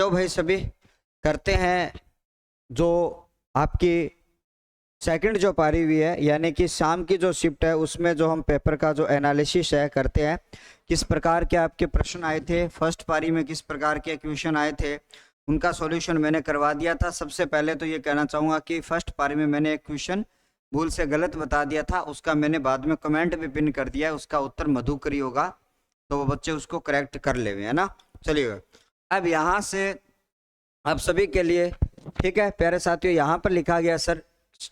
तो भाई सभी करते हैं जो आपकी सेकंड जो पारी हुई है, यानी कि शाम की जो शिफ्ट है उसमें जो हम पेपर का जो एनालिसिस है करते हैं। किस प्रकार के आपके प्रश्न आए थे फर्स्ट पारी में, किस प्रकार के क्वेश्चन आए थे, उनका सॉल्यूशन मैंने करवा दिया था। सबसे पहले तो ये कहना चाहूँगा कि फर्स्ट पारी में मैंने एक क्वेश्चन भूल से गलत बता दिया था, उसका मैंने बाद में कमेंट भी पिन कर दिया है। उसका उत्तर मधुकरी होगा, तो वो बच्चे उसको करेक्ट कर ले, है ना। चलिए अब यहाँ से आप सभी के लिए, ठीक है प्यारे साथियों, यहाँ पर लिखा गया सर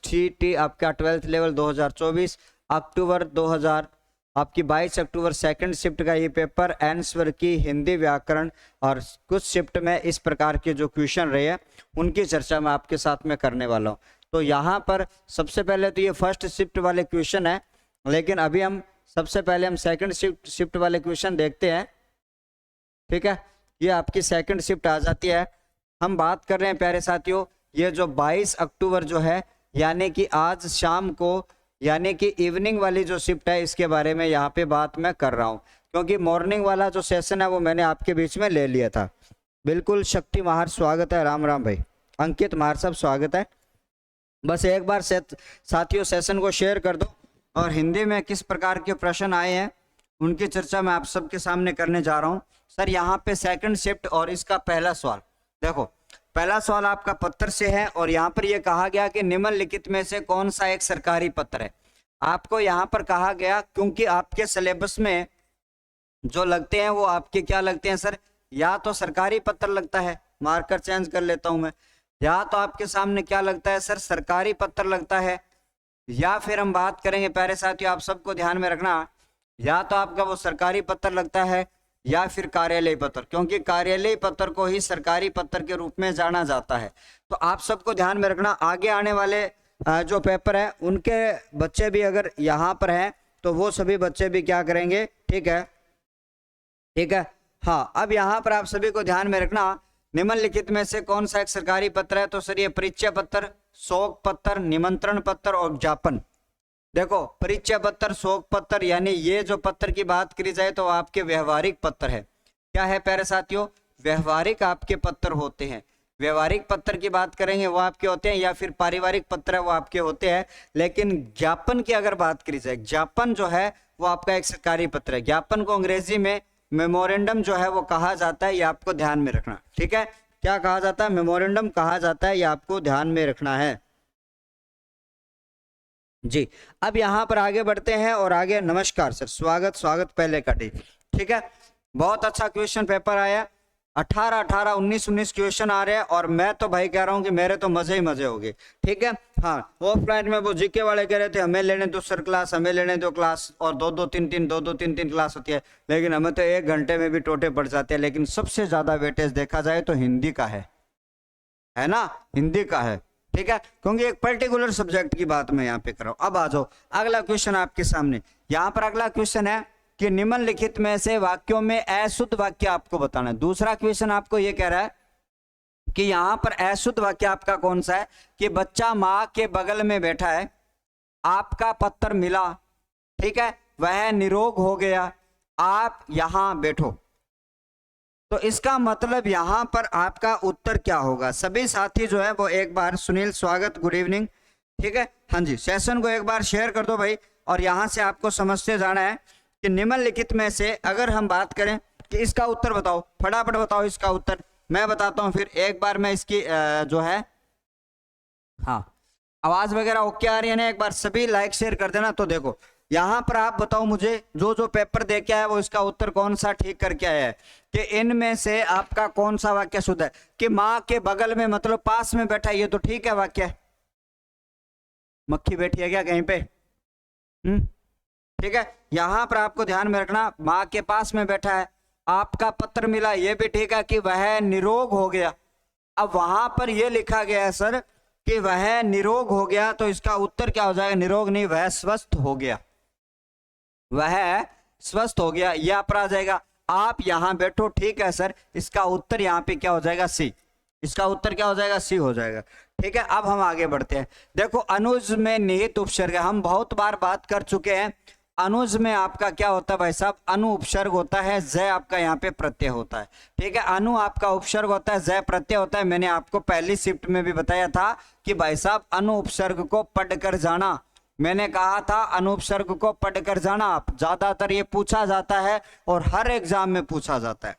टी आपका 12th लेवल 2024 अक्टूबर 2000 आपकी 22 अक्टूबर सेकंड शिफ्ट का ये पेपर आंसर की हिंदी व्याकरण और कुछ शिफ्ट में इस प्रकार के जो क्वेश्चन रहे हैं उनकी चर्चा मैं आपके साथ में करने वाला हूँ। तो यहाँ पर सबसे पहले तो ये फर्स्ट शिफ्ट वाले क्वेश्चन है, लेकिन अभी हम सबसे पहले हम सेकंड शिफ्ट वाले क्वेश्चन देखते हैं। ठीक है, ये आपकी सेकंड शिफ्ट आ जाती है। हम बात कर रहे हैं प्यारे साथियों, ये जो 22 अक्टूबर जो है यानी कि आज शाम को, यानी कि इवनिंग वाली जो शिफ्ट है इसके बारे में यहाँ पे बात मैं कर रहा हूँ, क्योंकि मॉर्निंग वाला जो सेशन है वो मैंने आपके बीच में ले लिया था। बिल्कुल शक्ति महार स्वागत है, राम राम भाई, अंकित महार साहब स्वागत है। बस एक बार साथियों सेशन को शेयर कर दो और हिंदी में किस प्रकार के प्रश्न आए हैं उनकी चर्चा मैं आप सबके सामने करने जा रहा हूँ। सर यहाँ पे सेकंड शिफ्ट और इसका पहला सवाल देखो, पहला सवाल आपका पत्र से है और यहाँ पर यह कहा गया कि निम्नलिखित में से कौन सा एक सरकारी पत्र है। आपको यहाँ पर कहा गया, क्योंकि आपके सिलेबस में जो लगते हैं वो आपके क्या लगते हैं सर, या तो सरकारी पत्र लगता है, मार्कर चेंज कर लेता हूं मैं, या तो आपके सामने क्या लगता है सर सरकारी पत्र लगता है, या फिर हम बात करेंगे प्यारे साथियों आप सबको ध्यान में रखना, या तो आपका वो सरकारी पत्र लगता है या फिर कार्यालय पत्र, क्योंकि कार्यालय पत्र को ही सरकारी पत्र के रूप में जाना जाता है। तो आप सबको ध्यान में रखना, आगे आने वाले जो पेपर है उनके बच्चे भी अगर यहाँ पर हैं तो वो सभी बच्चे भी क्या करेंगे, ठीक है ठीक है। हाँ, अब यहाँ पर आप सभी को ध्यान में रखना, निम्नलिखित में से कौन सा एक सरकारी पत्र है। तो सर ये परिचय पत्र, शोक पत्र, निमंत्रण पत्र और ज्ञापन। देखो परिचय पत्र, शोक पत्र, यानी ये जो पत्र की बात करी जाए तो आपके व्यवहारिक पत्र है। क्या है प्यारे साथियों, व्यवहारिक आपके पत्र होते हैं। व्यवहारिक पत्र की बात करेंगे वो आपके होते हैं, या फिर पारिवारिक पत्र है वो आपके होते हैं। लेकिन ज्ञापन की अगर बात करी जाए, ज्ञापन जो है वो आपका एक सरकारी पत्र है। ज्ञापन को अंग्रेजी में मेमोरेंडम जो है वो कहा जाता है, ये आपको ध्यान में रखना, ठीक है। क्या कहा जाता है, मेमोरेंडम कहा जाता है, ये आपको ध्यान में रखना है जी। अब यहाँ पर आगे बढ़ते हैं और आगे, नमस्कार सर, स्वागत पहले का डी, ठीक है। बहुत अच्छा क्वेश्चन पेपर आया, 18 19 क्वेश्चन आ रहे हैं और मैं तो भाई कह रहा हूँ कि मेरे तो मजे ही मजे हो गए, ठीक है। हाँ, ऑफलाइन में वो जीके वाले कह रहे थे हमें लेने दो सर क्लास, हमें लेने दो क्लास, और दो तीन तीन क्लास होती है, लेकिन हमें तो 1 घंटे में भी टोटे पड़ जाते हैं। लेकिन सबसे ज्यादा वेटेज देखा जाए तो हिंदी का है ना, हिंदी का है, ठीक है, क्योंकि एक पर्टिकुलर सब्जेक्ट की बात मैं यहाँ पे कर रहा हूँ। अब आ जाओ अगला क्वेश्चन आपके सामने। यहाँ पर अगला क्वेश्चन है कि निम्नलिखित में से वाक्यों में अशुद्ध वाक्य आपको बताना है। दूसरा क्वेश्चन आपको ये कह रहा है कि यहाँ पर अशुद्ध वाक्य आपका कौन सा है, कि बच्चा माँ के बगल में बैठा है, आपका पत्र मिला, ठीक है, वह निरोग हो गया, आप यहाँ बैठो। तो इसका मतलब यहाँ पर आपका उत्तर क्या होगा। सभी साथी जो है वो एक बार, सुनील स्वागत, गुड इवनिंग, ठीक है, हाँ जी, सेशन को एक बार शेयर कर दो भाई। और यहाँ से आपको समझते जाना है कि निम्नलिखित में से अगर हम बात करें कि इसका उत्तर बताओ, फटाफट बताओ इसका उत्तर, मैं बताता हूँ फिर एक बार मैं इसकी जो है, हाँ आवाज वगैरह ओके आ रही है ना, एक बार सभी लाइक शेयर कर देना। तो देखो यहाँ पर आप बताओ मुझे, जो पेपर दे के आया वो इसका उत्तर कौन सा ठीक करके आया है, कि इनमें से आपका कौन सा वाक्य शुद्ध है। कि माँ के बगल में मतलब पास में बैठा है, ये तो ठीक है वाक्य, मक्खी बैठी है क्या कहीं पे, ठीक है। यहाँ पर आपको ध्यान में रखना, माँ के पास में बैठा है, आपका पत्र मिला, ये भी ठीक है, कि वह निरोग हो गया। अब वहां पर यह लिखा गया है सर कि वह निरोग हो गया, तो इसका उत्तर क्या हो जाएगा, निरोग नहीं, वह स्वस्थ हो गया, वह स्वस्थ हो गया, यह पर आ जाएगा, आप यहां बैठो, ठीक है सर। इसका उत्तर यहाँ पे क्या हो जाएगा, सी, इसका उत्तर क्या हो जाएगा, सी हो जाएगा, ठीक है। अब हम आगे बढ़ते हैं। देखो अनुज में निहित उपसर्ग, हम बहुत बार बात कर चुके हैं, अनुज में आपका क्या होता है भाई साहब, अनु उपसर्ग होता है, जय आपका यहाँ पे प्रत्यय होता है। ठीक है, अनु आपका उपसर्ग होता है, जय प्रत्यय होता है। मैंने आपको पहली शिफ्ट में भी बताया था कि भाई साहब अनु उपसर्ग को पढ़कर जाना, मैंने कहा था अनु उपसर्ग को पढ़कर जाना। आप ज्यादातर ये पूछा जाता है और हर एग्जाम में पूछा जाता है,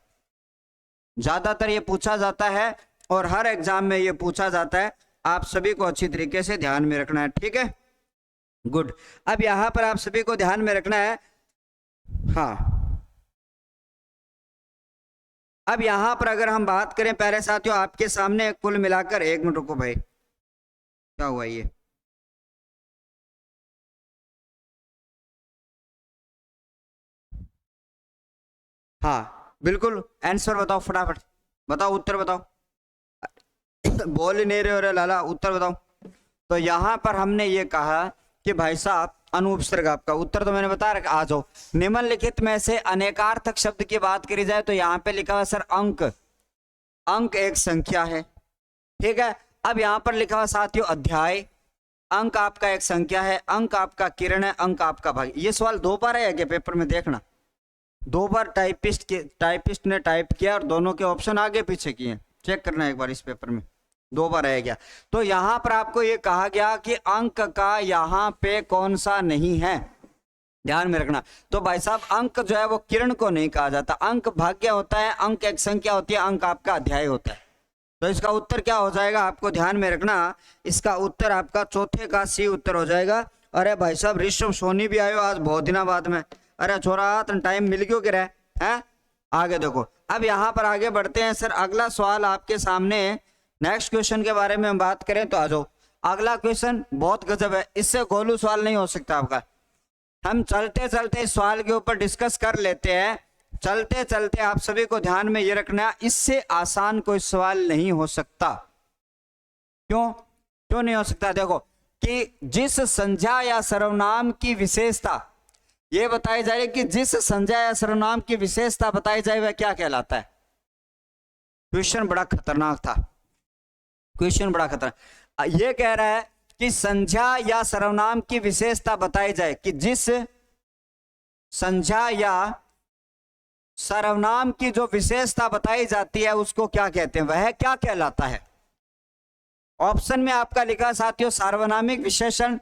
ज्यादातर ये पूछा जाता है और हर एग्जाम में ये पूछा जाता है। आप सभी को अच्छी तरीके से ध्यान में रखना है। ठीक है, गुड। अब यहां पर आप सभी को ध्यान में रखना है, हाँ, अब यहां पर अगर हम बात करें प्यारे साथियों, आपके सामने कुल मिलाकर, एक मिनट रुको भाई, क्या हुआ ये, हाँ बिल्कुल, आंसर बताओ फटाफट, बताओ उत्तर बताओ। बोल ही नहीं रहे हो रे लाला, उत्तर बताओ। तो यहां पर हमने ये कहा कि भाई साहब अनुपसर्ग आपका उत्तर तो मैंने बता रखा। आ जाओ, निम्नलिखित में से अनेकार्थक शब्द की बात करी जाए तो यहाँ पे लिखा हुआ सर अंक, अंक एक संख्या है। ठीक है, अब यहाँ पर लिखा हुआ साथियों अध्याय, अंक आपका एक संख्या है, अंक आपका किरण है, अंक आपका भाग। ये सवाल दो बार है क्या पेपर में, देखना दो बार टाइपिस्ट ने टाइप किया और दोनों के ऑप्शन आगे पीछे किए, चेक करना एक बार इस पेपर में दो बार आया गया। तो यहां पर आपको ये कहा गया कि अंक का यहां पे कौन सा नहीं है, ध्यान में रखना। तो भाई साहब अंक जो है वो किरण को नहीं कहा जाता, अंक भाग्य होता है, अंक एक संख्या होती है, अंक आपका अध्याय होता है। तो इसका उत्तर क्या हो जाएगा, आपको ध्यान में रखना, इसका उत्तर आपका चौथे का सी उत्तर हो जाएगा। अरे भाई साहब ऋषभ सोनी भी आयो आज बहुत दिनों बाद में, अरे छोरा टाइम मिल क्यों गिरा है। आगे देखो, अब यहाँ पर आगे बढ़ते हैं सर। अगला सवाल आपके सामने, नेक्स्ट क्वेश्चन के बारे में हम बात करें तो आ जाओ। अगला क्वेश्चन बहुत गजब है, इससे गोलू सवाल नहीं हो सकता आपका। हम चलते चलते इस सवाल के ऊपर डिस्कस कर लेते हैं, चलते चलते आप सभी को ध्यान में ये रखना, इससे आसान कोई सवाल नहीं हो सकता। क्यों नहीं हो सकता, देखो कि जिस संज्ञा या सर्वनाम की विशेषता ये बताई जा रही है कि जिस संज्ञा या सर्वनाम की विशेषता बताई जाए वह क्या कहलाता है। क्वेश्चन बड़ा खतरनाक था, क्वेश्चन बड़ा खतरनाक। ये कह रहा है कि संज्ञा या सर्वनाम की विशेषता बताई जाए कि जिस संज्ञा या सर्वनाम की जो विशेषता बताई जाती है उसको क्या कहते हैं, वह क्या कहलाता है। ऑप्शन में आपका लिखा साथियों सार्वनामिक विशेषण,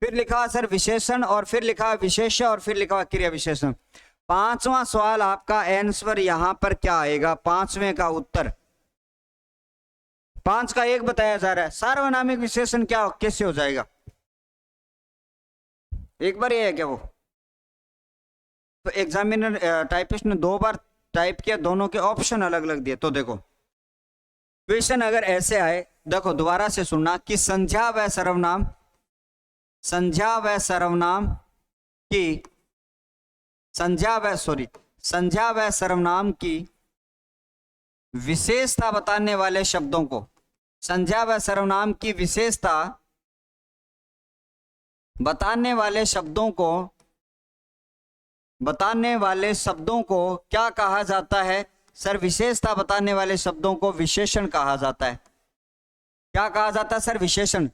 फिर लिखा सर विशेषण, और फिर लिखा विशेष्य, और फिर लिखा क्रिया विशेषण। पांचवा सवाल आपका आंसर यहां पर क्या आएगा, पांचवें का उत्तर 5 का 1 बताया जा रहा है। सार्वनामिक विशेषण क्या कैसे हो जाएगा, एक बार ये है क्या वो। तो एग्जामिनर टाइपिस्ट ने 2 बार टाइप किया, दोनों के ऑप्शन अलग अलग दिए। तो देखो क्वेश्चन अगर ऐसे आए, देखो दोबारा से सुनना कि संज्ञा व सर्वनाम, संज्ञा व सर्वनाम की, संज्ञा व सर्वनाम की विशेषता बताने वाले शब्दों को, संज्ञा व सर्वनाम की विशेषता बताने वाले शब्दों को क्या कहा जाता है सर, विशेषता बताने वाले शब्दों को विशेषण कहा जाता है। क्या कहा जाता है सर, विशेषण।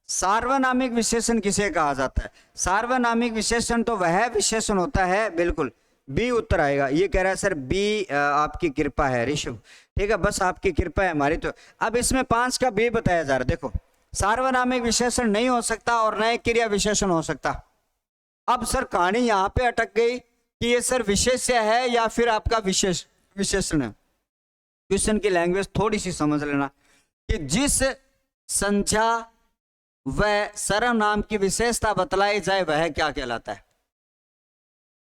सार्वनामिक विशेषण किसे कहा जाता है, सार्वनामिक विशेषण तो वह विशेषण होता है, बिल्कुल बी उत्तर आएगा। ये कह रहा है सर बी, आपकी कृपा है ऋषभ, ठीक है बस आपकी कृपा है हमारी। तो अब इसमें 5 का बी बताया जा रहा है। देखो सार्वनामिक विशेषण नहीं हो सकता और नए क्रिया विशेषण हो सकता। अब सर कहानी यहाँ पे अटक गई कि ये सर विशेष्य है या फिर आपका विशेषण है। क्वेश्चन की लैंग्वेज थोड़ी सी समझ लेना कि जिस संज्ञा व सर्वनाम की विशेषता बतलाई जाए वह क्या कहलाता है।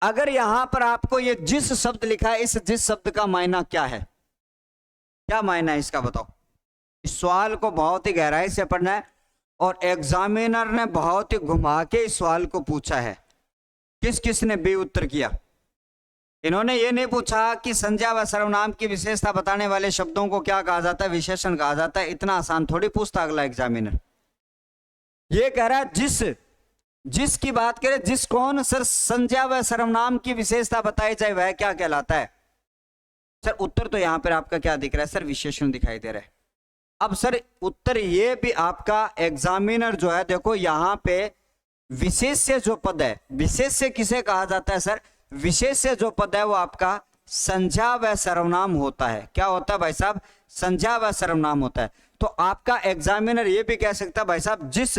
अगर यहां पर आपको ये जिस शब्द लिखा है, इस जिस शब्द का मायना क्या है, क्या मायना है इसका बताओ। इस सवाल को बहुत ही गहराई से पढ़ना है और एग्जामिनर ने बहुत ही घुमा के इस सवाल को पूछा है। किस किस ने बी उत्तर किया, इन्होंने ये नहीं पूछा कि संज्ञा व सर्वनाम की विशेषता बताने वाले शब्दों को क्या कहा जाता है, विशेषण कहा जाता है। इतना आसान थोड़ी पूछता अगला एग्जामिनर। ये कह रहा है जिस की बात करें, जिस कौन सर, संज्ञा व सर्वनाम की विशेषता बताई जाए वह क्या कहलाता है। सर उत्तर तो यहां पर आपका क्या दिख रहा है सर, विशेषण दिखाई दे रहा है। अब सर उत्तर ये भी आपका एग्जामिनर जो है देखो यहां पे विशेष्य जो पद है, विशेष्य किसे कहा जाता है सर? विशेष्य जो पद है वो आपका संज्ञा व सर्वनाम होता है। क्या होता है भाई साहब? संज्ञा व सर्वनाम होता है। तो आपका एग्जामिनर ये भी कह सकता है भाई साहब जिस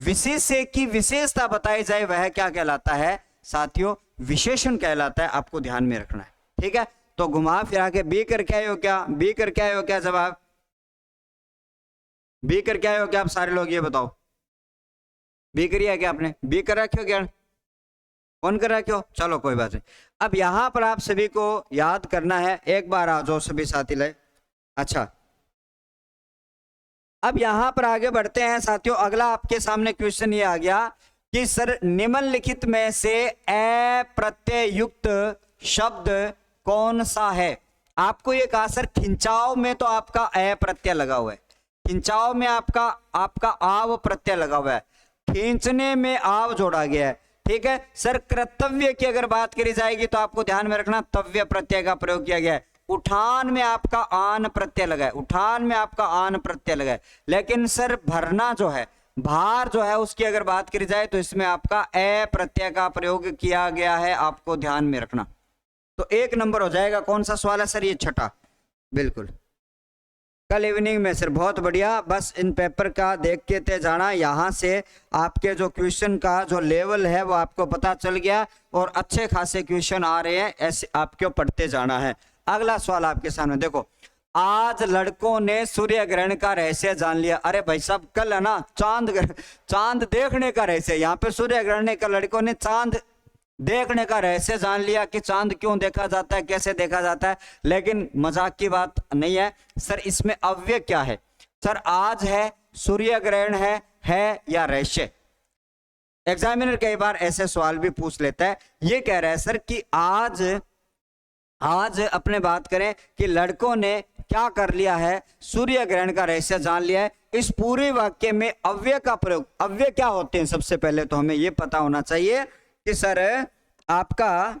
विशेष्य की विशेषता बताई जाए वह क्या कहलाता है साथियों? विशेषण कहलाता है। आपको ध्यान में रखना है, ठीक है। तो घुमा फिरा के बी कर क्या हो? क्या बी कर क्या हो? क्या जवाब बी कर क्या हो? क्या आप सारे लोग ये बताओ, बी करिए है क्या आपने? बी कर रखे हो क्या? कौन कर रखे हो? चलो कोई बात नहीं। अब यहां पर आप सभी को याद करना है, एक बार आ जाओ सभी साथी ले। अच्छा, अब यहां पर आगे बढ़ते हैं साथियों। अगला आपके सामने क्वेश्चन ये आ गया कि सर निम्नलिखित में से ए प्रत्यय युक्त शब्द कौन सा है? आपको ये कहा सर खिंचाव में तो आपका ए प्रत्यय लगा हुआ है, खिंचाव में आपका आव प्रत्यय लगा हुआ है, खींचने में आव जोड़ा गया है, ठीक है सर। कर्तव्य की अगर बात करी जाएगी तो आपको ध्यान में रखना तव्य प्रत्यय का प्रयोग किया गया है। उठान में आपका आन प्रत्यय लगा है, उठान में आपका आन प्रत्यय लगा है। लेकिन सर भरना जो है, भार जो है, उसकी अगर बात करी जाए तो इसमें आपका ए प्रत्यय का प्रयोग किया गया है। आपको ध्यान में रखना। तो 1 नंबर हो जाएगा। कौन सा सवाल है सर? ये छठा, बिल्कुल कल इवनिंग में सर। बहुत बढ़िया। बस इन पेपर का देख के ते जाना, यहाँ से आपके जो क्वेश्चन का जो लेवल है वो आपको पता चल गया और अच्छे खासे क्वेश्चन आ रहे हैं, ऐसे आपको पढ़ते जाना है। अगला सवाल आपके सामने देखो, आज लड़कों ने सूर्य ग्रहण का रहस्य जान लिया। अरे भाई साहब कल है ना चांद देखने का रहस्य, यहाँ पे सूर्य ग्रहण का लड़कों ने चांद देखने का रहस्य जान लिया कि चांद क्यों देखा जाता है, कैसे देखा जाता है। लेकिन मजाक की बात नहीं है सर, इसमें अव्यय क्या है सर? आज है, सूर्य ग्रहण है या रहस्य? एग्जामिनर कई बार ऐसे सवाल भी पूछ लेता है। ये कह रहा है सर कि आज अपने बात करें कि लड़कों ने क्या कर लिया है? सूर्य ग्रहण का रहस्य जान लिया है। इस पूरे वाक्य में अव्यय का प्रयोग, अव्यय क्या होते हैं? सबसे पहले तो हमें यह पता होना चाहिए कि सर आपका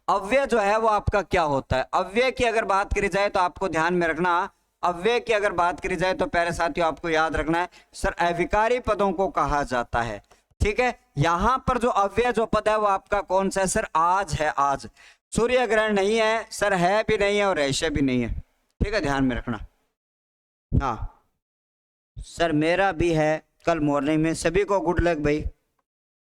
अव्यय जो है वो आपका क्या होता है। अव्यय की अगर बात करी जाए तो आपको ध्यान में रखना, अव्यय की अगर बात करी जाए तो प्यारे साथियों आपको याद रखना है सर अविकारी पदों को कहा जाता है, ठीक है। यहां पर जो अव्यय जो पद है वो आपका कौन सा है सर? आज है। आज सूर्य ग्रहण नहीं है सर, है भी नहीं है और रहस्य भी नहीं है, ठीक है, ध्यान में रखना। हाँ सर मेरा भी है कल मॉर्निंग में। सभी को गुड लक भाई,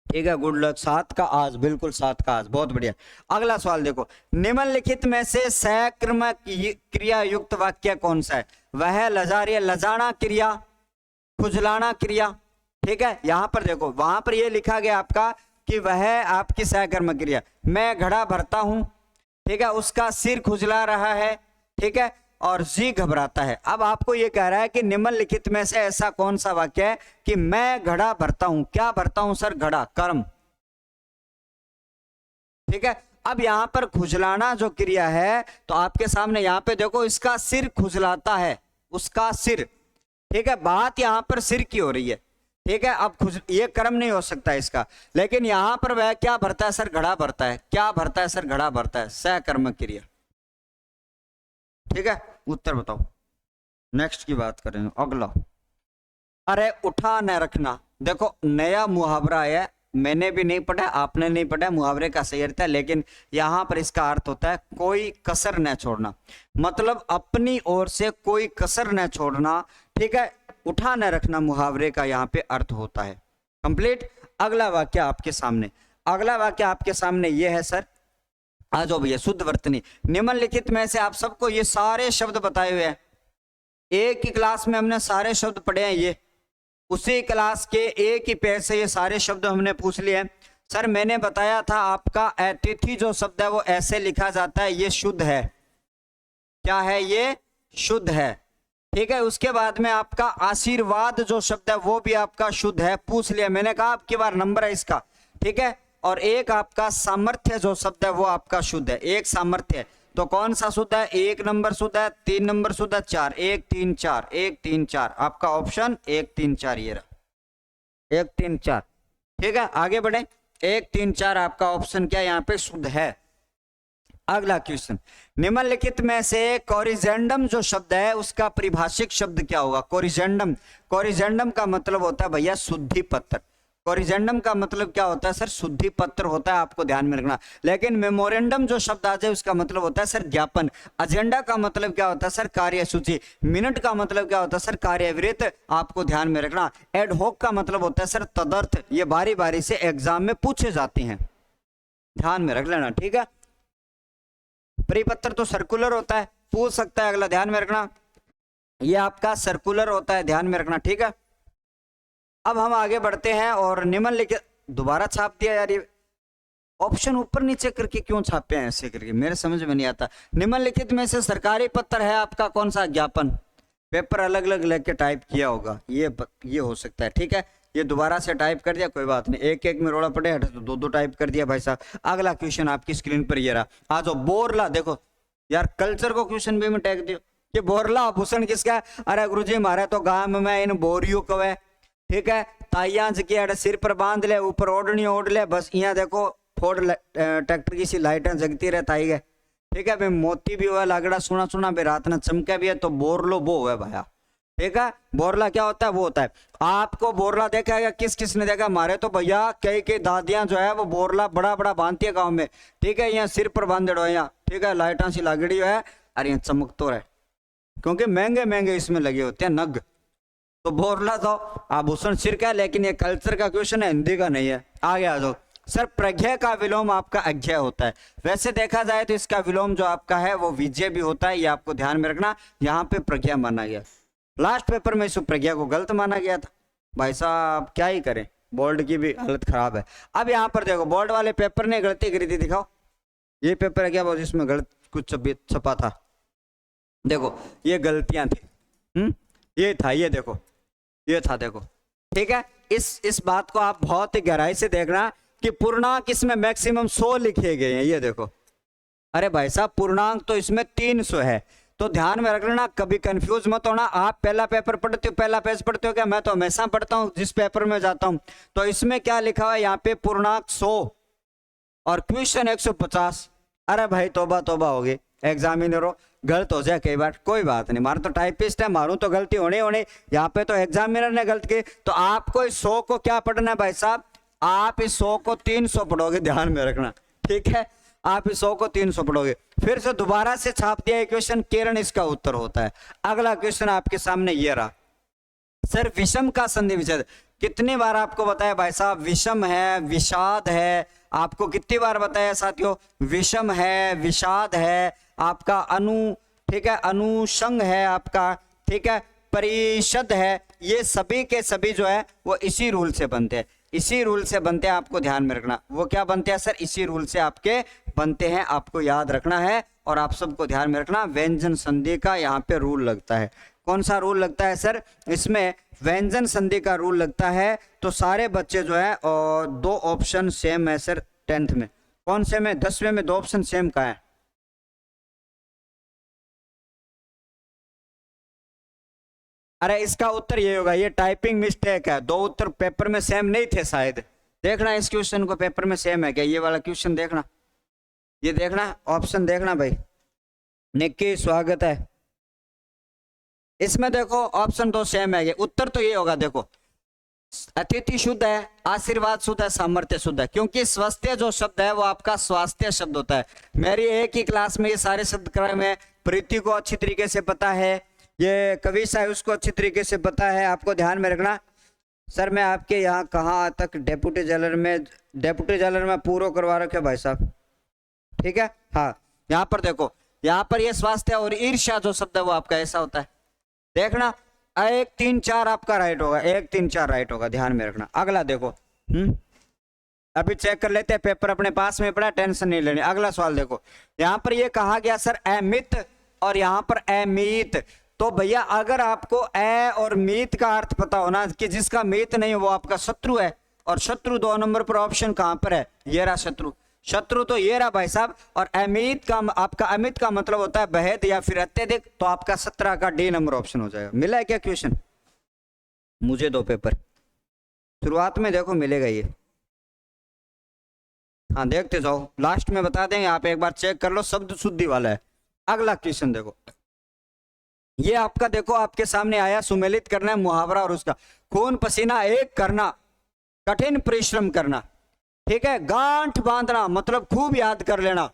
ठीक है, गुड लक। 7 का आज, बिल्कुल 7 का आज, बहुत बढ़िया। अगला सवाल देखो, निम्नलिखित में से सकर्मक क्रिया युक्त वाक्य कौन सा है? वह लजाना क्रिया, खुजलाना क्रिया, ठीक है। यहां पर देखो, वहां पर यह लिखा गया आपका कि वह आपकी सकर्मक क्रिया, मैं घड़ा भरता हूं, ठीक है, उसका सिर खुजला रहा है, ठीक है, और जी घबराता है। अब आपको यह कह रहा है कि निम्नलिखित में से ऐसा कौन सा वाक्य है कि मैं घड़ा भरता हूं? क्या भरता हूं सर? घड़ा, कर्म, ठीक है। अब यहां पर खुजलाना जो क्रिया है तो आपके सामने यहां पे देखो, इसका सिर खुजलाता है, उसका सिर, ठीक है। बात यहां पर सिर की हो रही है, ठीक है। अब ये कर्म नहीं हो सकता इसका, लेकिन यहां पर वह क्या भरता है सर? घड़ा भरता है। क्या भरता है सर? घड़ा भरता है, सकर्मक क्रिया, ठीक है। उत्तर बताओ। नेक्स्ट की बात करेंगे। अगला, अरे उठा न रखना। देखो नया मुहावरा है, मैंने भी नहीं पढ़ा, आपने नहीं पढ़ा, मुहावरे का सही अर्थ है, लेकिन यहां पर इसका अर्थ होता है कोई कसर न छोड़ना, मतलब अपनी ओर से कोई कसर न छोड़ना, ठीक है। उठा न रखना मुहावरे का यहां पे अर्थ होता है। कंप्लीट। अगला वाक्य आपके सामने, अगला वाक्य आपके सामने ये है सर, आ जाओ भैया, शुद्ध वर्तनी। निम्नलिखित में से आप सबको ये सारे शब्द बताए हुए हैं, एक ही क्लास में हमने सारे शब्द पढ़े हैं, ये उसी क्लास के एक ही पेज से ये सारे शब्द हमने पूछ लिए हैं। सर मैंने बताया था आपका अतिथि जो शब्द है वो ऐसे लिखा जाता है, ये शुद्ध है। क्या है? ये शुद्ध है, ठीक है। उसके बाद में आपका आशीर्वाद जो शब्द है वो भी आपका शुद्ध है, पूछ लिया मैंने, कहा आपकी बार नंबर है इसका, ठीक है। और एक आपका सामर्थ्य जो शब्द है वो आपका शुद्ध है, एक सामर्थ्य, तो कौन सा शुद्ध है? 1 नंबर शुद्ध है, 3 नंबर शुद्ध है, 4, 1 3 4, 1 3 4, आपका ऑप्शन 1 3 4 ये रहा, 1 3 4, ठीक है। आगे बढ़े, 1 3 4 आपका ऑप्शन क्या यहाँ पे शुद्ध है। अगला क्वेश्चन, निम्नलिखित में से कोरिजेंडम जो शब्द है उसका परिभाषिक शब्द क्या होगा? कोरिजेंडम, कोरिजेंडम का मतलब होता है भैया शुद्धि पत्र। कोरिजेंडम का मतलब क्या होता है सर? शुद्धि पत्र होता है, आपको ध्यान में रखना। लेकिन मेमोरेंडम जो शब्द आ जाए उसका मतलब होता है सर ज्ञापन। एजेंडा का मतलब क्या होता है सर? कार्यसूची। मिनट का मतलब क्या होता है सर? कार्यवृत्त, आपको ध्यान में रखना। एड होक का मतलब होता है सर तदर्थ। ये बारी बारी से एग्जाम में पूछे जाते हैं, ध्यान में रख लेना, ठीक है। परिपत्र तो सर्कुलर होता है, पूछ सकता है अगला, ध्यान में रखना। ये आपका सर्कुलर होता है, ध्यान में रखना, ठीक है। अब हम आगे बढ़ते हैं और निम्नलिखित, दोबारा छाप दिया यार, ये ऑप्शन ऊपर नीचे करके क्यों छापे हैं ऐसे करके, मेरे समझ में नहीं आता। निम्नलिखित में से सरकारी पत्र है आपका कौन सा? ज्ञापन। पेपर अलग अलग लेके टाइप किया होगा, ये हो सकता है, ठीक है। ये दोबारा से टाइप कर दिया, कोई बात नहीं, एक एक में रोड़ा पड़े हटे तो दो दो टाइप कर दिया भाई साहब। अगला क्वेश्चन आपकी स्क्रीन पर ये रहा, आ जाओ। बोरला, देखो यार कल्चर को क्वेश्चन भी में टैग दियो। ये बोरला आभूषण किसका है? अरे गुरुजी हमारे तो गांव में इन बोरियो कवे, ठीक है। ताइया के सिर पर बांध ले, ऊपर ओढ़नी ओढ़ ले, बस यहाँ देखो फोर्ड ट्रैक्टर की सी लाइटें जगती रहता है, ठीक है भाई। मोती भी हुआ लागड़ा सुना सुना भी, रात में चमके भी है, तो बोरलो वो हुआ भाया, ठीक है। बोरला क्या होता है? वो होता है, आपको बोरला देखा है किस किस ने देखा? हमारे तो भैया कई दादियां जो है वो बोरला बड़ा बड़ा बांधती है गाँव में, ठीक है। यहाँ सिर पर बांधे हो यहाँ, ठीक है, लाइटा सी लागड़ी है, अरे यहाँ चमक तो रहे, क्योंकि महंगे महंगे इसमें लगे होते हैं नग। तो बोरला तो आभूषण सिर का है, लेकिन ये कल्चर का क्वेश्चन है, हिंदी का नहीं है। आगे आ जाओ सर। प्रज्ञा का विलोम आपका अज्ञे होता है। वैसे देखा जाए तो इसका विलोम जो आपका है वो विजय भी होता है, ये आपको ध्यान में रखना। यहाँ पे प्रज्ञा माना गया, लास्ट पेपर में इस प्रज्ञा को गलत माना गया था भाई साहब, क्या ही करें, बोर्ड की भी हालत खराब है। अब यहाँ पर देखो बोर्ड वाले पेपर ने गलती करी थी, दिखाओ ये पेपर है क्या वो जिसमें गलत कुछ छपा था, देखो ये गलतियां थी, ये था, ये देखो ये था, देखो, ठीक है। इस बात को आप बहुत ही गहराई से देखना कि पूर्णांक इसमें मैक्सिमम 100 लिखे गए हैं, ये देखो। अरे भाई साहब पूर्णांक तो इसमें 300 है, तो ध्यान में रख लेना, कभी कंफ्यूज मत होना। आप पहला पेपर पढ़ते हो, पहला पेज पढ़ते हो क्या? मैं तो हमेशा पढ़ता हूँ जिस पेपर में जाता हूँ। तो इसमें क्या लिखा हुआ है यहाँ पे? पूर्णांक 100 और क्वेश्चन 150। अरे भाई तोबा तोबा होगी, एग्जामिनरों गलत हो जाए कई बार, कोई बात नहीं, मारो तो टाइपिस्ट है, मारू तो गलती होनी होनी। यहाँ पे तो एग्जामिनर ने गलत की, तो आपको इस 100 को क्या पढ़ना है भाई साहब? आप इस 100 को 300 पढ़ोगे, ध्यान में रखना, ठीक है। आप इस 100 को 300 पढ़ोगे, फिर से दोबारा से छाप दिया क्वेश्चन, केरन इसका उत्तर होता है। अगला क्वेश्चन आपके सामने ये रहा सर, विषम का संधि विच्छेद। कितनी बार आपको बताया भाई साहब? विषम है, विषाद है, आपको कितनी बार बताया साथियों? विषम है, विषाद है, आपका अनु, ठीक है, अनुषंग है आपका, ठीक है, परिषद है। ये सभी के सभी जो है वो इसी रूल से बनते हैं, इसी रूल से बनते हैं, आपको ध्यान में रखना। वो क्या बनते हैं सर? इसी रूल से आपके बनते हैं, आपको याद रखना है। और आप सबको ध्यान में रखना, व्यंजन संधि का यहाँ पे रूल लगता है। कौन सा रूल लगता है सर? इसमें व्यंजन संधि का रूल लगता है। तो सारे बच्चे जो है और 2 ऑप्शन सेम है सर 10th में। कौन से में? 10वें में 2 ऑप्शन सेम का है। अरे इसका उत्तर ये होगा, ये टाइपिंग मिस्टेक है, 2 उत्तर पेपर में सेम नहीं थे शायद। देखना इस क्वेश्चन को पेपर में सेम है क्या, ये वाला क्वेश्चन देखना, ये देखना ऑप्शन देखना भाई। निक्की स्वागत है। इसमें देखो ऑप्शन तो सेम है, ये उत्तर तो ये होगा। देखो अतिथि शुद्ध है, आशीर्वाद शुद्ध है, सामर्थ्य शुद्ध है, क्योंकि स्वास्थ्य जो शब्द है वो आपका स्वास्थ्य शब्द होता है। मेरी एक ही क्लास में ये सारे शब्द कराए में, प्रीति को अच्छी तरीके से पता है, ये कविता है उसको अच्छी तरीके से पता है, आपको ध्यान में रखना। सर मैं आपके यहाँ कहाँ तक डेप्यूटी जेलर में पूरा करवा रखे भाई साहब, ठीक है। हाँ यहाँ पर देखो, यहाँ पर ये स्वास्थ्य और ईर्ष्या जो शब्द है वो आपका ऐसा होता है, देखना 1 3 4 आपका राइट होगा, 1 3 4 राइट होगा, ध्यान में रखना। अगला देखो, अभी चेक कर लेते हैं, पेपर अपने पास में पड़ा, टेंशन नहीं लेनी। अगला सवाल देखो, यहाँ पर ये कहा गया सर अमित और यहाँ पर अमीत। तो भैया अगर आपको अ और मीत का अर्थ पता होना कि जिसका मीत नहीं वो आपका शत्रु है, और शत्रु 2 नंबर पर ऑप्शन कहां पर है? ये रहा शत्रु, शत्रु तो ये रहा भाई साहब। और अमित का, आपका अमित का मतलब होता है बेहद या फिर अत्यधिक, तो आपका 17 का डी नंबर ऑप्शन हो जाएगा। मिला है क्या क्वेश्चन? मुझे 2 पेपर शुरुआत में देखो मिलेगा ये, हाँ देखते जाओ, लास्ट में बता देंगे, आप एक बार चेक कर लो, शब्द शुद्धि वाला है। अगला क्वेश्चन देखो, ये आपका देखो आपके सामने आया, सुमेलित करना है मुहावरा और उसका। खून पसीना एक करना, कठिन परिश्रम करना, ठीक है। गांठ बांधना मतलब खूब याद कर लेना,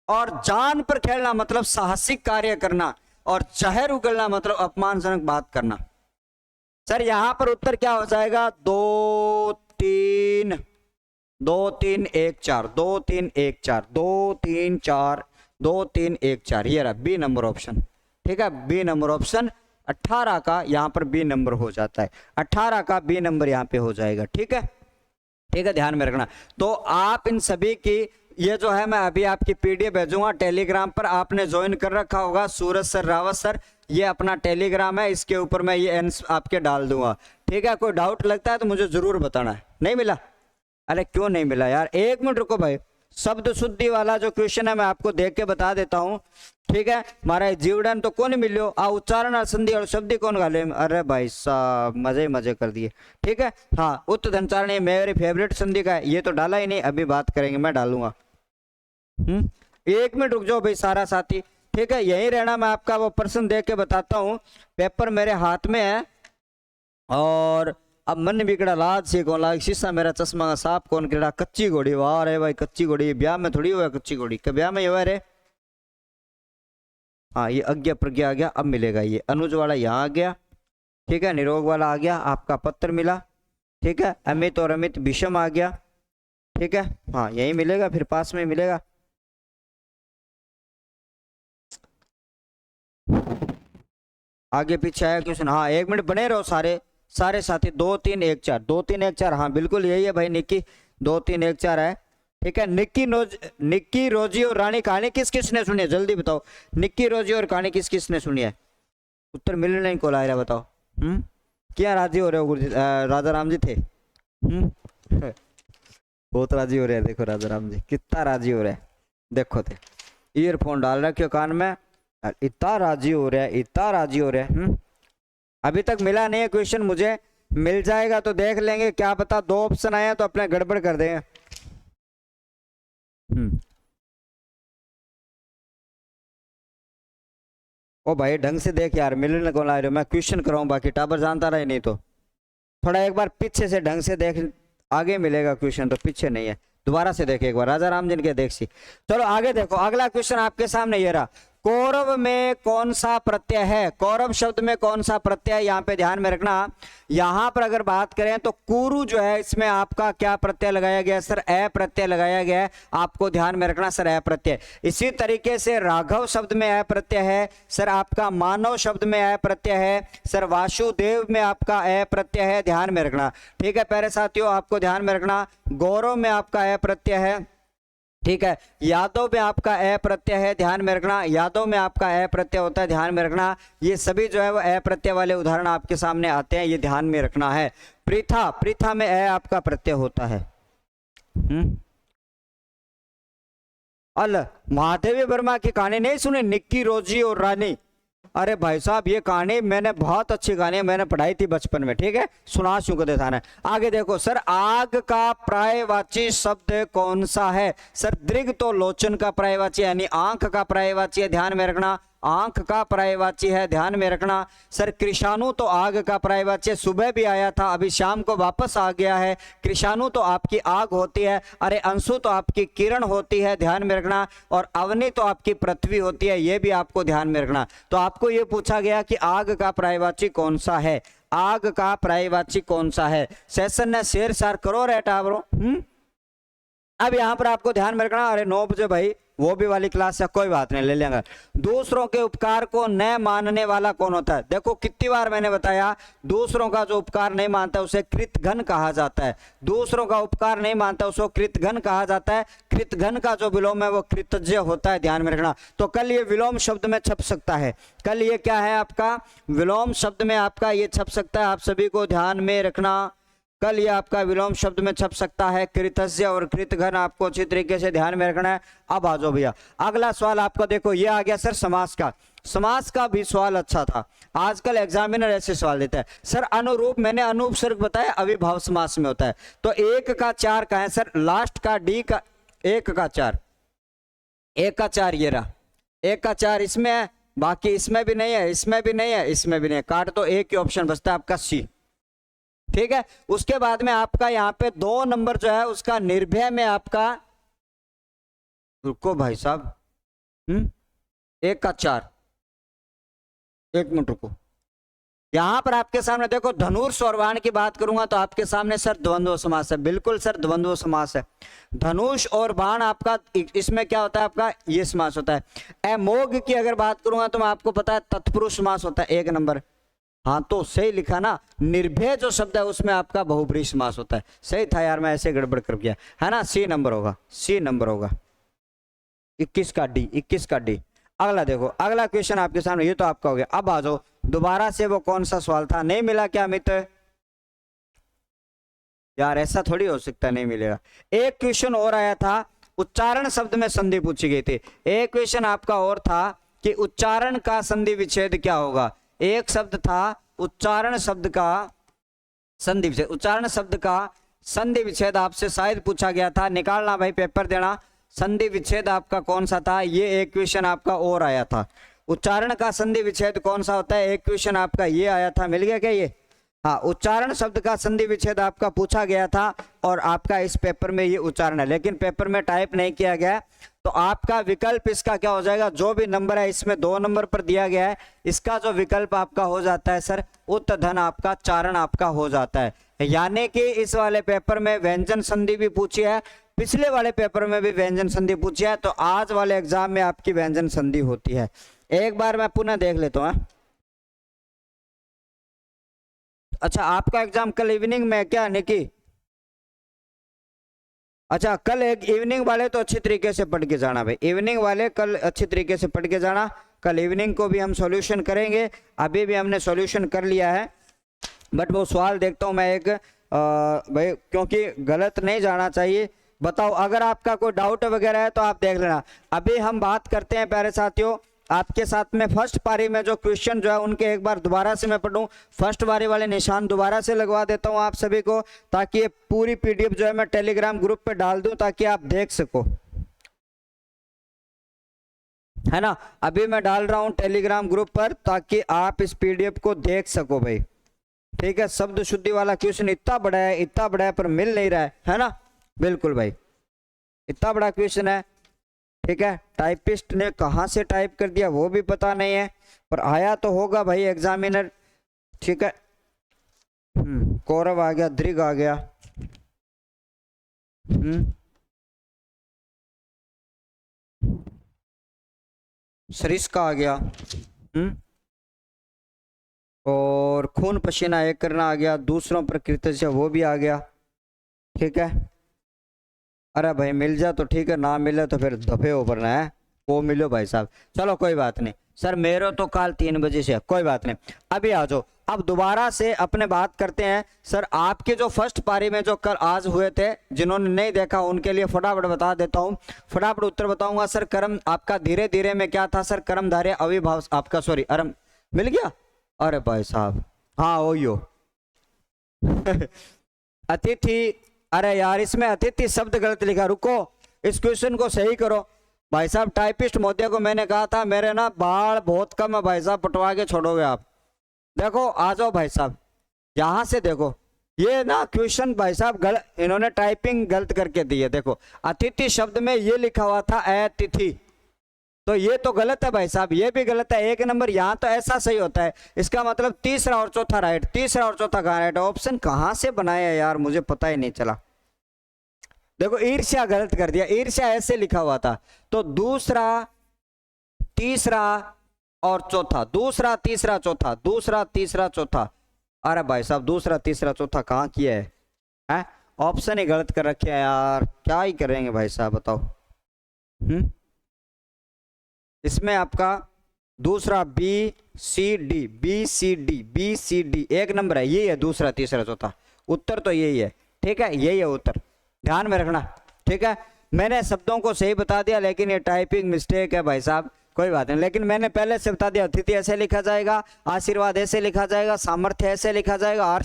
और जान पर खेलना मतलब साहसिक कार्य करना, और जहर उगलना मतलब अपमानजनक बात करना। सर यहां पर उत्तर क्या हो जाएगा? 2 3 2 3 1 4 2 3 1 4 2 3 4 2 3 1 4, ये रहा बी नंबर ऑप्शन, ठीक है। बी नंबर ऑप्शन 18 का यहाँ पर बी नंबर हो जाता है, 18 का बी नंबर यहाँ पे हो जाएगा, ठीक है। ठीक है, ध्यान में रखना। तो आप इन सभी की ये जो है मैं अभी आपकी पीडीएफ भेजूंगा टेलीग्राम पर, आपने ज्वाइन कर रखा होगा सूरज सर, रावत सर, ये अपना टेलीग्राम है, इसके ऊपर मैं ये आंसर आपके डाल दूंगा, ठीक है। कोई डाउट लगता है तो मुझे जरूर बताना है। नहीं मिला? अरे क्यों नहीं मिला यार, 1 मिनट रुको भाई। शब्द शुद्धि वाला जो क्वेश्चन है मैं आपको देख के बता देता हूँ, ठीक है। हमारा जीवदान तो कौन मिलो आ उच्चारण और संधि और शब्द कौन गाले? अरे भाई साहब मजे ही मजे कर दिए, ठीक है। हाँ, उत्त धनचारण मेरी फेवरेट संधि का है, ये तो डाला ही नहीं, अभी बात करेंगे, मैं डालूंगा। 1 मिनट रुक जाओ भाई सारा साथी, ठीक है। यही रहना, मैं आपका वो प्रश्न देख के बताता हूँ। पेपर मेरे हाथ में है, और अब मन बिगड़ा लाज से कौन लाग, शीशा मेरा चश्मा का साफ कौन किड़ा, कच्ची घोड़ी, वाह रे भाई कच्ची घोड़ी, ब्याह में थोड़ी हुआ कच्ची घोड़ी, क्या ब्याह में हुआ रे? हाँ, ये अज्ञा प्रज्ञा आ गया, अब मिलेगा ये अनुज वाला, यहाँ आ गया, ठीक है। निरोग वाला आ गया, आपका पत्र मिला, ठीक है। अमित और अमित विषम आ गया, ठीक है। हाँ यही मिलेगा, फिर पास में मिलेगा। आगे पीछे आया क्वेश्चन, हाँ 1 मिनट बने रहो सारे सारे साथी। 2 3 1 4 2 3 1 4, हाँ बिल्कुल यही है भाई निक्की, 2 3 1 4 है, ठीक है। निक्की रोजी और रानी कहानी किस किसने सुनी है, जल्दी बताओ। निक्की रोजी और कहानी किस किसने सुनी है? उत्तर मिलने नहीं को ला रहा, बताओ। क्या राजी हो रहे हो गुरुजी? राजा राम जी थे। बहुत राजी हो रहे हैं, देखो राजा राम जी कितना राजी हो रहे हैं, देखो थे ईयरफोन डाल रखे कान में, इतना राजी हो रहा है, इतना राजी हो रहा है। अभी तक मिला नहीं है क्वेश्चन, मुझे मिल जाएगा तो देख लेंगे, क्या पता 2 ऑप्शन आए तो अपने गड़बड़ कर देंगे। ओ भाई ढंग से देख यार, मिलने कौन ला रहे हो, मैं क्वेश्चन कराऊं, बाकी टाबर जानता रहे, नहीं तो थोड़ा एक बार पीछे से ढंग से देख, आगे मिलेगा क्वेश्चन, तो पीछे नहीं है, दोबारा से देखे एक बार, राजा राम जी के देख सी। चलो आगे देखो, अगला क्वेश्चन आपके सामने ये रहा, कौरव में कौन सा प्रत्यय है? कौरव शब्द में कौन सा प्रत्यय है, यहाँ पे ध्यान में रखना। यहाँ पर अगर बात करें तो कुरु जो है, इसमें आपका क्या प्रत्यय लगाया गया? सर अ प्रत्यय लगाया गया है, आपको ध्यान में रखना सर अ प्रत्यय। इसी तरीके से राघव शब्द में अ प्रत्यय है, सर आपका मानव शब्द में अ प्रत्यय है, सर वासुदेव में आपका अ प्रत्यय है, ध्यान में रखना, ठीक है प्यारे साथियों, आपको ध्यान में रखना। गौरव में आपका अ प्रत्यय है, ठीक है। यादव में आपका अ प्रत्यय है, ध्यान में रखना, यादव में आपका अ प्रत्यय होता है, ध्यान में रखना। ये सभी जो है वो अ प्रत्यय वाले उदाहरण आपके सामने आते हैं, ये ध्यान में रखना है। प्रीथा, प्रीथा में अ आपका प्रत्यय होता है। अल महादेवी वर्मा की कहानी नहीं सुनी, निक्की रोजी और रानी? अरे भाई साहब ये कहानी मैंने बहुत अच्छी कहानी है, मैंने पढ़ाई थी बचपन में, ठीक है, सुना चुका था ना। आगे देखो सर, आग का पर्यायवाची शब्द कौन सा है? सर दृग तो लोचन का पर्यायवाची यानी आंख का पर्यायवाची है, ध्यान में रखना, आंख का पर्यायवाची है, ध्यान में रखना। सर कृषाणु तो आग का पर्यायवाची है, सुबह भी आया था अभी शाम को वापस आ गया है। कृषाणु तो आपकी आग होती है, अरे अंशु तो आपकी किरण होती है, ध्यान में रखना, और अवनी तो आपकी पृथ्वी होती है, ये भी आपको ध्यान में रखना। तो आपको ये पूछा गया कि आग का पर्यायवाची कौन सा है, आग का पर्यायवाची कौन सा है? सेशन ने शेर सार करो रे टावरो। अब यहां पर आपको ध्यान में रखना, अरे 9 बजे भाई वो भी वाली क्लास है, कोई बात नहीं ले लेंगे। दूसरों के उपकार को न मानने वाला कौन होता है? देखो कितनी बार मैंने बताया, दूसरों का जो उपकार नहीं मानता उसे कृतघ्न कहा जाता है, दूसरों का उपकार नहीं मानता उसको कृतघ्न कहा जाता है। कृतघ्न का जो विलोम है वो कृतज्ञ होता है, ध्यान में रखना। तो कल ये विलोम शब्द में छप सकता है, कल ये क्या है आपका विलोम शब्द में आपका ये छप सकता है, आप सभी को ध्यान में रखना, कल ये आपका विलोम शब्द में छप सकता है। कृतज्ञ और कृतघ्न आपको अच्छी तरीके से ध्यान में रखना है। अब आ जाओ भैया, अगला सवाल आपका देखो, ये आ गया सर समास का। समास का भी सवाल अच्छा था, आजकल एग्जामिनर ऐसे सवाल देता है। सर अनुरूप, मैंने अनुपसर्ग बताया अविभाव समास में होता है, तो 1 का 4 का है सर, लास्ट का डी का 1 का 4, 1 का 4 ये रहा, 1 का 4 इसमें है, बाकी इसमें भी नहीं है, इसमें भी नहीं है, इसमें भी नहीं है, काट तो एक ही ऑप्शन बचता है आपका सी, ठीक है। उसके बाद में आपका यहाँ पे 2 नंबर जो है उसका निर्भय में आपका, रुको भाई साहब, 1 का 4, 1 मिनट रुको। यहां पर आपके सामने देखो धनुष और बाण की बात करूंगा तो आपके सामने सर द्वंद्व समास है, बिल्कुल सर द्वंद्व समास है। धनुष और बाण आपका इसमें क्या होता है, आपका ये समास होता है। अमोघ की अगर बात करूंगा तो मैं आपको पता है तत्पुरुष समास होता है 1 नंबर। हाँ तो सही लिखा ना, निर्भय जो शब्द है उसमें आपका बहुब्रीहि समास होता है। सही था यार, मैं ऐसे गड़बड़ कर गया है ना। सी नंबर होगा, सी नंबर होगा 21 का डी, 21 का डी। अगला देखो, अगला क्वेश्चन आपके सामने, ये तो आपका हो गया। अब आ जाओ दोबारा से, वो कौन सा सवाल था, नहीं मिला क्या अमित? यार ऐसा थोड़ी हो सकता नहीं मिलेगा। एक क्वेश्चन और आया था, उच्चारण शब्द में संधि पूछी गई थी। एक क्वेश्चन आपका और था कि उच्चारण का संधि विच्छेद क्या होगा। एक शब्द था उच्चारण शब्द का संधि विच्छेद, उच्चारण शब्द का संधि विच्छेद आपसे शायद पूछा गया था, निकालना भाई, पेपर देना। संधि विच्छेद आपका कौन सा था, ये एक क्वेश्चन आपका और आया था। उच्चारण का संधि विच्छेद कौन सा होता है, एक क्वेश्चन आपका ये आया था, मिल गया क्या ये? हाँ, उच्चारण शब्द का संधि विच्छेद आपका पूछा गया था और आपका इस पेपर में ये उच्चारण है, लेकिन पेपर में टाइप नहीं किया गया। तो आपका विकल्प इसका क्या हो जाएगा, जो भी नंबर है इसमें 2 नंबर पर दिया गया है, इसका जो विकल्प आपका हो जाता है सर उत धन आपका चारण आपका हो जाता है। यानी कि इस वाले पेपर में व्यंजन संधि भी पूछी है, पिछले वाले पेपर में भी व्यंजन संधि पूछी है, तो आज वाले एग्जाम में आपकी व्यंजन संधि होती है। एक बार मैं पुनः देख लेता हूँ। अच्छा, आपका एग्जाम कल इवनिंग में क्या निकी? अच्छा, कल एक इवनिंग वाले तो अच्छी तरीके से पढ़ के जाना भाई, इवनिंग वाले कल अच्छी तरीके से पढ़ के जाना। कल इवनिंग को भी हम सॉल्यूशन करेंगे, अभी भी हमने सॉल्यूशन कर लिया है, बट वो सवाल देखता हूँ मैं एक भाई, क्योंकि गलत नहीं जाना चाहिए। बताओ, अगर आपका कोई डाउट वगैरह है तो आप देख लेना। अभी हम बात करते हैं प्यारे साथियों, आपके साथ में फर्स्ट पारी में जो क्वेश्चन जो है उनके एक बार दोबारा से मैं पढ़ूं, फर्स्ट पारी वाले निशान दोबारा से लगवा देता हूं आप सभी को, ताकि ये पूरी पीडीएफ जो है मैं टेलीग्राम ग्रुप पे डाल दूं ताकि आप देख सको, है ना। अभी मैं डाल रहा हूं टेलीग्राम ग्रुप पर ताकि आप इस पीडीएफ को देख सको भाई, ठीक है। शब्द शुद्धि वाला क्वेश्चन इतना बड़ा है, इतना बड़ा है, पर मिल नहीं रहा है ना। बिल्कुल भाई, इतना बड़ा क्वेश्चन है, ठीक है। टाइपिस्ट ने कहां से टाइप कर दिया वो भी पता नहीं है, पर आया तो होगा भाई एग्जामिनर, ठीक है। कौरव आ गया, दृग आ गया, सरिस्का आ गया, और खून पसीना एक करना आ गया, दूसरों पर कृतज्ञ वो भी आ गया, ठीक है। अरे भाई मिल जा तो ठीक है, ना मिले तो फिर दफे ऊपर ना है, वो मिलो भाई साहब। चलो कोई बात नहीं सर, मेरे तो कल 3 बजे से, कोई बात नहीं। अभी आ जाओ, अब दोबारा से अपने बात करते हैं सर। आपके जो फर्स्ट पारी में जो कल आज हुए थे, जिन्होंने नहीं देखा उनके लिए फटाफट बता देता हूँ, फटाफट उत्तर बताऊंगा सर। कर्म आपका धीरे धीरे में क्या था सर, कर्मधारय अविभाव आपका, सॉरी अरम मिल गया। अरे भाई साहब हाँ ओयो अतिथि, अरे यार इसमें अतिथि शब्द गलत लिखा, रुको इस क्वेश्चन को सही करो भाई साहब। टाइपिस्ट महोदय को मैंने कहा था मेरे ना बाल बहुत कम है भाई साहब, पटवा के छोड़ोगे आप। देखो आ जाओ भाई साहब, यहां से देखो, ये ना क्वेश्चन भाई साहब गलत, इन्होंने टाइपिंग गलत करके दी है। देखो अतिथि शब्द में ये लिखा हुआ था अतिथि, तो ये तो गलत है भाई साहब, ये भी गलत है। 1 नंबर, यहाँ तो ऐसा सही होता है, इसका मतलब तीसरा और चौथा राइट, तीसरा और चौथा कहाँ राइट। ऑप्शन कहाँ से बनाया यार, मुझे पता ही नहीं चला। देखो ईर्ष्या गलत कर दिया, ईर्ष्या ऐसे लिखा हुआ था, तो दूसरा तीसरा और चौथा, दूसरा तीसरा चौथा, दूसरा तीसरा चौथा। अरे भाई साहब दूसरा तीसरा चौथा कहाँ किया है? ऑप्शन ही गलत कर रखे हैं यार, क्या ही करेंगे भाई साहब बताओ। इसमें आपका दूसरा B C D, B C D, B C D 1 number है, यही है दूसरा तीसरा चौथा, उत्तर तो यही है, ठीक है, यही है उत्तर, ध्यान में रखना, ठीक है। मैंने शब्दों को सही बता दिया, लेकिन ये टाइपिंग मिस्टेक है भाई साहब, कोई बात नहीं, लेकिन मैंने पहले से बता दिया। अतिथि ऐसे लिखा जाएगा, आशीर्वाद ऐसे लिखा जाएगा, सामर्थ्य ऐसे लिखा जाएगा,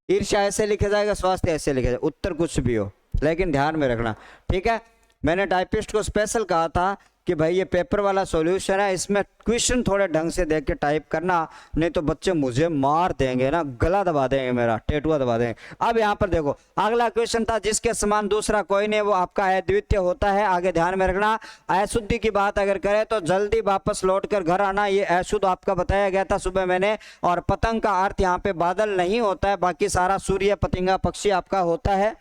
ईर्ष्या ऐसे लिखा जाएगा, स्वास्थ्य ऐसे लिखा जाएगा, उत्तर कुछ भी हो, लेकिन ध्यान में रखना, ठीक है। मैंने टाइपिस्ट को स्पेशल कहा था कि भाई ये पेपर वाला सॉल्यूशन है, इसमें क्वेश्चन थोड़े ढंग से देख के टाइप करना, नहीं तो बच्चे मुझे मार देंगे ना, गला दबा देंगे, मेरा टेटुआ दबा देंगे। अब यहाँ पर देखो अगला क्वेश्चन था, जिसके समान दूसरा कोई नहीं वो आपका अद्वितीय होता है। आगे ध्यान में रखना, अशुद्धि की बात अगर करें तो जल्दी वापस लौट कर घर आना, ये अशुद्ध आपका बताया गया था सुबह मैंने। और पतंग का अर्थ यहाँ पे बादल नहीं होता है, बाकी सारा सूर्य पतंगा पक्षी आपका होता है।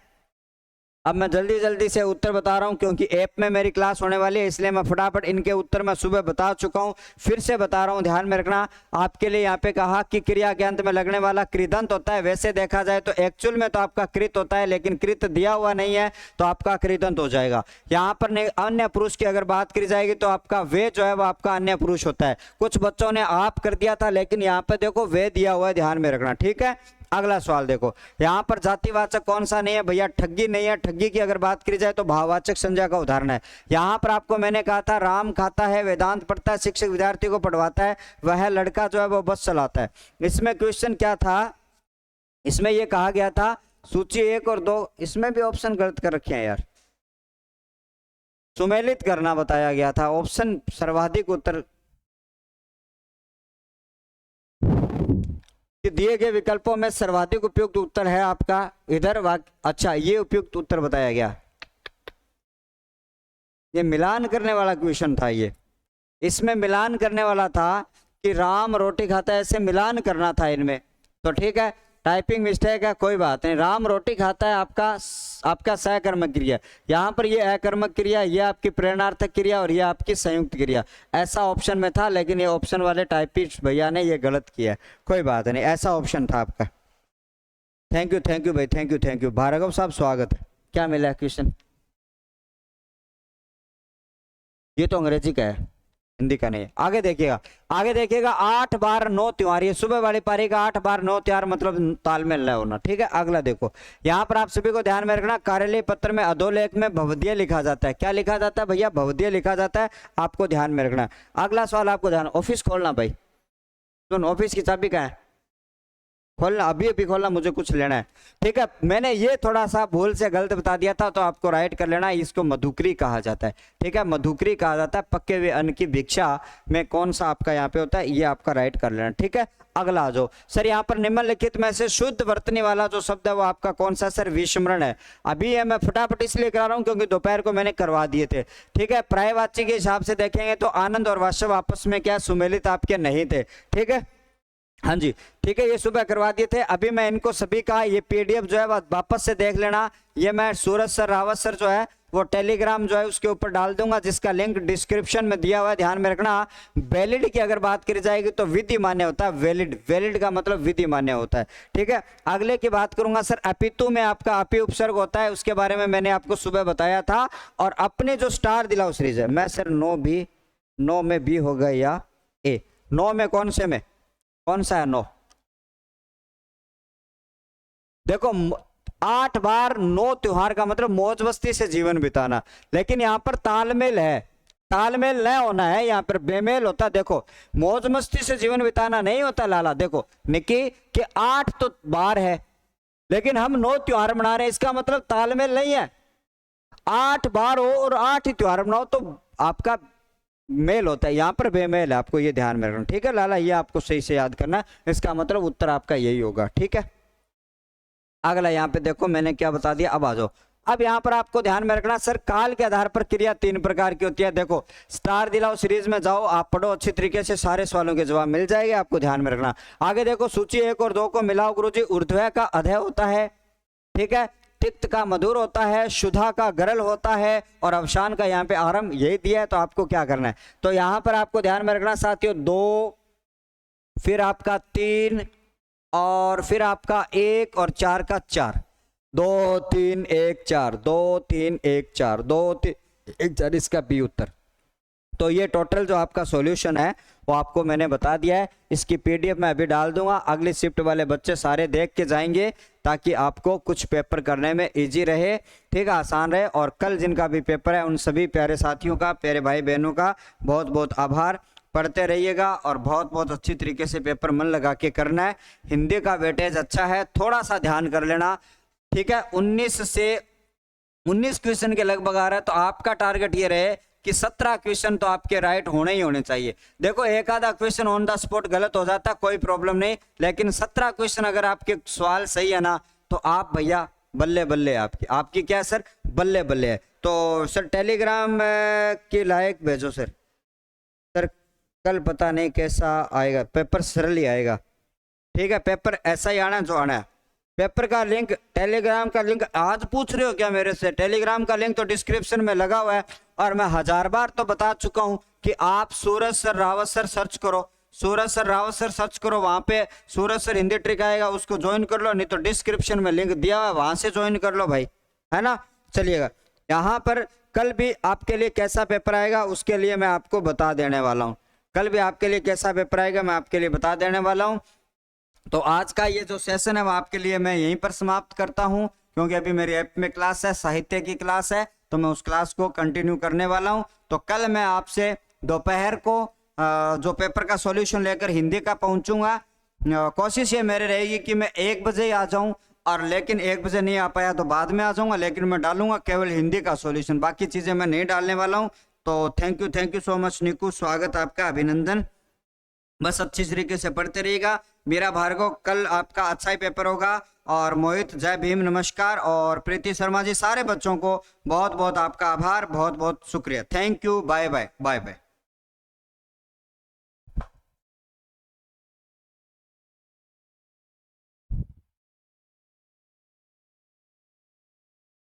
अब मैं जल्दी जल्दी से उत्तर बता रहा हूं क्योंकि ऐप में मेरी क्लास होने वाली है, इसलिए मैं फटाफट इनके उत्तर मैं सुबह बता चुका हूं, फिर से बता रहा हूं, ध्यान में रखना। आपके लिए यहाँ पे कहा कि क्रिया के अंत में लगने वाला कृदंत होता है। वैसे देखा जाए तो एक्चुअल में तो आपका कृत होता है, लेकिन कृत दिया हुआ नहीं है तो आपका कृदंत हो जाएगा। यहाँ पर अन्य पुरुष की अगर बात करी जाएगी तो आपका वे जो है वो आपका अन्य पुरुष होता है। कुछ बच्चों ने आप कर दिया था, लेकिन यहाँ पे देखो वे दिया हुआ है, ध्यान में रखना, ठीक है। अगला सवाल देखो, यहाँ पर जातिवाचक कौन सा नहीं है भैया, ठगी नहीं है। ठगी की अगर बात करी जाए तो भाववाचक संज्ञा का उदाहरण है। यहाँ पर आपको मैंने कहा था राम खाता है, वेदांत पढ़ता है, शिक्षक विद्यार्थी को पढ़वाता है, वह लड़का जो है वो बस चलाता है। इसमें क्वेश्चन क्या था, इसमें ये कहा गया था सूची 1 और 2, इसमें भी ऑप्शन गलत कर रखे हैं यार, सुमेलित करना बताया गया था। ऑप्शन सर्वाधिक उत्तर दिए गए विकल्पों में सर्वाधिक उपयुक्त उत्तर है आपका इधर अच्छा ये उपयुक्त उत्तर बताया गया, ये मिलान करने वाला क्वेश्चन था। ये इसमें मिलान करने वाला था कि राम रोटी खाता है, ऐसे मिलान करना था इनमें, तो ठीक है, टाइपिंग मिस्टेक है, कोई बात नहीं। राम रोटी खाता है आपका सहकर्मक क्रिया, यहाँ पर ये अकर्मक क्रिया, ये आपकी प्रेरणार्थक क्रिया और ये आपकी संयुक्त क्रिया, ऐसा ऑप्शन में था, लेकिन ये ऑप्शन वाले टाइपिस्ट भैया ने ये गलत किया, कोई बात नहीं, ऐसा ऑप्शन था आपका। थैंक यू भाई, थैंक यू भार्गव साहब, स्वागत है। क्या मिला है क्वेश्चन, ये तो अंग्रेजी का है, हिंदी का नहीं है। आगे देखिएगा 8 बार 9 त्योहार, ये सुबह वाली पारी का 8 बार 9 त्योहार मतलब तालमेल न होना, ठीक है। अगला देखो, यहाँ पर आप सभी को ध्यान में रखना, कार्यालय पत्र में अधोलेख में भवदीय लिखा जाता है। क्या लिखा जाता है भैया, भवदीय लिखा जाता है, आपको ध्यान में रखना। अगला सवाल आपको ध्यान, ऑफिस खोलना भाई, सुन ऑफिस की चाबी कहाँ है, खोलना, अभी खोलना, मुझे कुछ लेना है, ठीक है। मैंने ये थोड़ा सा भूल से गलत बता दिया था, तो आपको राइट कर लेना, इसको मधुकरी कहा जाता है, ठीक है, मधुकरी कहा जाता है। पक्के हुए अन्न की भिक्षा में कौन सा आपका यहाँ पे होता है, ये आपका राइट कर लेना, ठीक है। अगला आ जाओ सर, यहाँ पर निम्नलिखित में से शुद्ध वर्तनी वाला जो शब्द है वो आपका कौन सा सर, विस्मरण है। अभी ये मैं फटाफट इसलिए करा रहा हूँ क्योंकि दोपहर को मैंने करवा दिए थे, ठीक है। पर्यायवाची के हिसाब से देखेंगे तो आनंद और वास्तव आपस में क्या सुमेलित आपके नहीं थे, ठीक है, हाँ जी, ठीक है, ये सुबह करवा दिए थे। अभी मैं इनको सभी का ये पीडीएफ जो है वापस से देख लेना, ये मैं सूरज सर रावत सर जो है वो टेलीग्राम जो है उसके ऊपर डाल दूंगा, जिसका लिंक डिस्क्रिप्शन में दिया हुआ है, ध्यान में रखना। वैलिड की अगर बात करी जाएगी तो विधि मान्य होता है, वैलिड का मतलब विधि मान्य होता है, ठीक है। अगले की बात करूंगा सर, अपितु में आपका अपि उपसर्ग होता है, उसके बारे में मैंने आपको सुबह बताया था। और अपने जो स्टार दिलाओ सीरीज है, मैं सर 9 में बी हो गया या ए, 9 में कौन से में कौन सा है 9, देखो 8 बार 9 त्योहार का मतलब मौज मस्ती से जीवन बिताना, लेकिन यहाँ पर तालमेल है, तालमेल न होना है, यहाँ पर बेमेल होता। देखो मौज मस्ती से जीवन बिताना नहीं होता लाला, देखो निकी कि 8 तो बार है लेकिन हम 9 त्योहार मना रहे हैं, इसका मतलब तालमेल नहीं है। 8 बार हो और 8 ही त्योहार मनाओ तो आपका मेल होता है, यहाँ पर बेमेल है, आपको ये ध्यान में रखना, ठीक है लाला, ये आपको सही से याद करना, इसका मतलब उत्तर आपका यही होगा, ठीक है। अगला यहाँ पे देखो मैंने क्या बता दिया, अब आ जाओ। अब यहाँ पर आपको ध्यान में रखना सर, काल के आधार पर क्रिया 3 प्रकार की होती है। देखो स्टार दिलाओ सीरीज में जाओ, आप पढ़ो अच्छी तरीके से, सारे सवालों के जवाब मिल जाएंगे, आपको ध्यान में रखना। आगे देखो सूची 1 और 2 को मिलाओ गुरुजी, ऊर्ध्व का अधय होता है, ठीक है, तिक्त का मधुर होता है, शुद्धा का गरल होता है और अवसान का यहाँ पे आरंभ, यही दिया है, तो आपको क्या करना है, तो यहाँ पर आपको ध्यान में रखना साथियों 2, फिर आपका 3 और फिर आपका 1 और 4 का 4, 2 3 1 4, 2 3 1 4, 2 3 1 4, इसका बी उत्तर। तो ये टोटल जो आपका सॉल्यूशन है वो आपको मैंने बता दिया है, इसकी पीडीएफ मैं अभी डाल दूंगा, अगली शिफ्ट वाले बच्चे सारे देख के जाएंगे ताकि आपको कुछ पेपर करने में इजी रहे, ठीक है, आसान रहे। और कल जिनका भी पेपर है उन सभी प्यारे साथियों का, प्यारे भाई बहनों का बहुत बहुत आभार। पढ़ते रहिएगा और बहुत बहुत अच्छी तरीके से पेपर मन लगा के करना है। हिंदी का वेटेज अच्छा है, थोड़ा सा ध्यान कर लेना, ठीक है। 19 क्वेश्चन के लगभग आ रहा है, तो आपका टारगेट ये रहे कि 17 क्वेश्चन तो आपके राइट होने ही होने चाहिए। देखो एक आधा क्वेश्चन ऑन द स्पॉट गलत हो जाता कोई प्रॉब्लम नहीं, लेकिन 17 क्वेश्चन अगर आपके सवाल सही है ना तो आप भैया बल्ले बल्ले, आपकी आपकी क्या सर, बल्ले बल्ले है। तो सर टेलीग्राम के लायक भेजो सर। सर कल पता नहीं कैसा आएगा पेपर, सरल ही आएगा, ठीक है, पेपर ऐसा ही आना जो आना है। पेपर का लिंक, टेलीग्राम का लिंक आज पूछ रहे हो क्या मेरे से? टेलीग्राम का लिंक तो डिस्क्रिप्शन में लगा हुआ है, और मैं 1000 बार तो बता चुका हूं कि आप सूरज सर रावत सर सर्च करो, सूरज सर रावत सर सर्च करो, वहां पे सूरज सर हिंदी ट्रिक आएगा, उसको ज्वाइन कर लो, नहीं तो डिस्क्रिप्शन में लिंक दिया हुआ है वहां से ज्वाइन कर लो भाई, है ना। चलिएगा, यहाँ पर कल भी आपके लिए कैसा पेपर आएगा उसके लिए मैं आपको बता देने वाला हूँ। कल भी आपके लिए कैसा पेपर आएगा मैं आपके लिए बता देने वाला हूँ। तो आज का ये जो सेशन है वो आपके लिए मैं यहीं पर समाप्त करता हूं, क्योंकि अभी मेरी ऐप में क्लास है, साहित्य की क्लास है, तो मैं उस क्लास को कंटिन्यू करने वाला हूं। तो कल मैं आपसे दोपहर को जो पेपर का सॉल्यूशन लेकर हिंदी का पहुंचूंगा। कोशिश ये मेरी रहेगी कि मैं 1 बजे ही आ जाऊं, और लेकिन 1 बजे नहीं आ पाया तो बाद में आ जाऊंगा, लेकिन मैं डालूंगा केवल हिंदी का सॉल्यूशन, बाकी चीजें मैं नहीं डालने वाला हूं। तो थैंक यू सो मच निकू, स्वागत आपका, अभिनंदन। बस अच्छी तरीके से पढ़ते रहिएगा। मेरा भार्गव, कल आपका अच्छा ही पेपर होगा। और मोहित, जय भीम, नमस्कार। और प्रीति शर्मा जी, सारे बच्चों को बहुत बहुत आपका आभार, बहुत बहुत शुक्रिया। Thank you, bye bye bye bye.